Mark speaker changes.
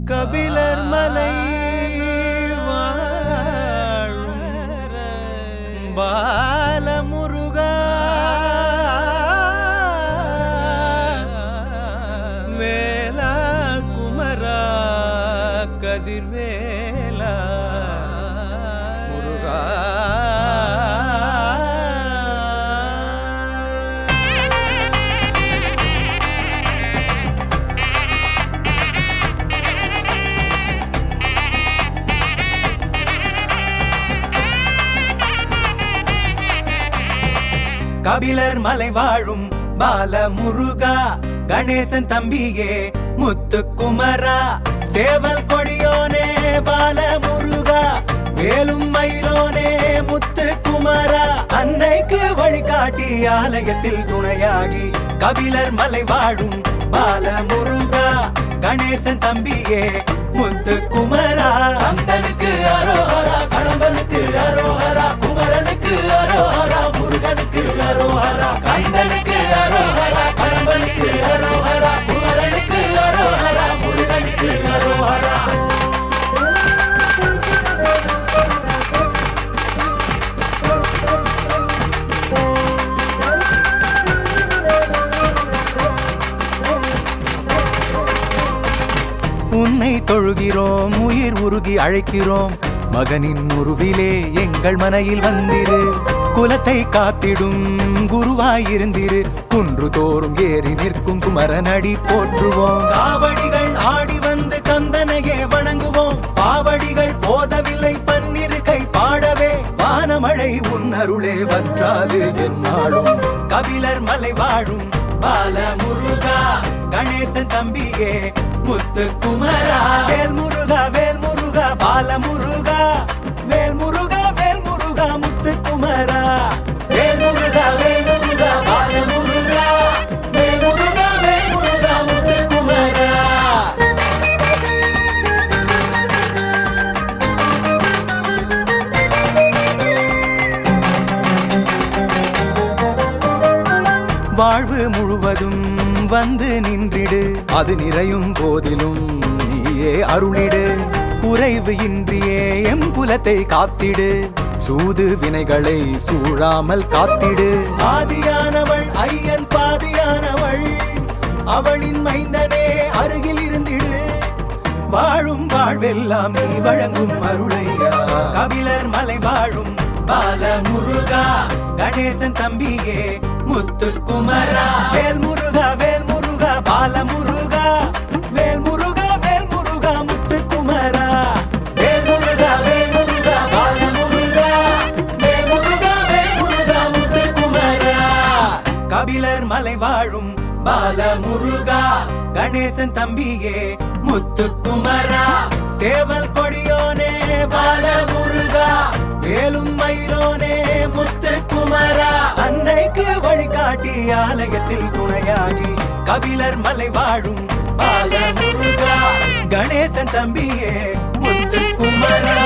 Speaker 1: கபிலர் மலை வாழும் பாலமுருகா வேலா குமரா கதிர்வேலா முருகா கபிலர் மலை வாழும் பாலமுருகா கணேசன் தம்பியே முத்துக்குமரா சேவல் கொடியோனே பாலமுருகா வேலும் மயிலோனே முத்துக்குமரா அன்னைக்கு வழிகாட்டி ஆலயத்தில் துணையாகி கபிலர் மலை வாழும் பாலமுருகா கணேசன் தம்பியே முத்துக்குமரா அந்தனுக்கு அரோஹரா கடம்பனுக்கு அரோஹரா குமரனுக்கு அரோஹரா முருகனுக்கு அரோஹரா கந்தனுக்கு அரோஹரா கடம்பனுக்கு அரோஹரா குமரனுக்கு அரோஹரா முருகனுக்கு அரோஹரா உன்னை தொழுகிறோம் உயிர் உருகி அழைக்கிறோம் மகனின் உருவிலே எங்கள் மனையில் வந்திரு குலத்தை காத்திடும் குருவாயிருந்திரு குன்று தோறும் ஏறி நிற்கும் குமரனடி போற்றுவோம் காவடிகள் ஆடி வந்து கந்தனையே வணங்குவோம் பாவடிகள் போதவில்லை பன்னிரு கை பாடவே வானமழை உன்னருளே வற்றாது என்னாலும் கபிலர் மலை வாழும் பாலமுருகா கணேசன் தம்பியே முத்துக்குமரா வேல்முருகா வேல்முருகா பாலமுருகா வேல்முருகா வேல்முருகா முத்துக்குமரா வேல்முருகா வேல்முருகா பாலமுருகா வேல்முருகா வேல்முருகா முத்துக்குமரா வாழ்வு முழுவதும் வந்து நின்றிடு அது நிறையும் போதிலும் நீயே அருளிடு குறைவு இன்றியே எம் குலத்தை காத்திடு சூது வினைகளை சூழாமல் காத்திடு ஆதியானவள் ஐயன் பாதியானவள் அவளின் மைந்தனே அருகில் இருந்திடு வாழும் வாழ்வெல்லாம் நீ வழங்கும் அருளையா கபிலர் மலை வாழும் பாலமுருகா கணேசன் தம்பியே முத்துக்குமரா வேல்முருகா வேல்முருகா பாலமுருகா வேல்முருகா வேல்முருகா முத்துக்குமரா வேல்முருகா வேல்முருகா பாலமுருகா வேல்முருகா வேல்முருகா முத்துக்குமரா கபிலர் மலை வாழும் பாலமுருகா கணேசன் தம்பியே முத்துக்குமரா சேவல் கொடியோனே பாலமுருகா வேலும் மயிலோனே முத்துக்குமரா அன்னைக்கு வழிகாட்டி ஆலயத்தில் துணையாகி கபிலர் மலை வாழும் பாலமுருகா கணேசன் தம்பியே முத்துக்குமரா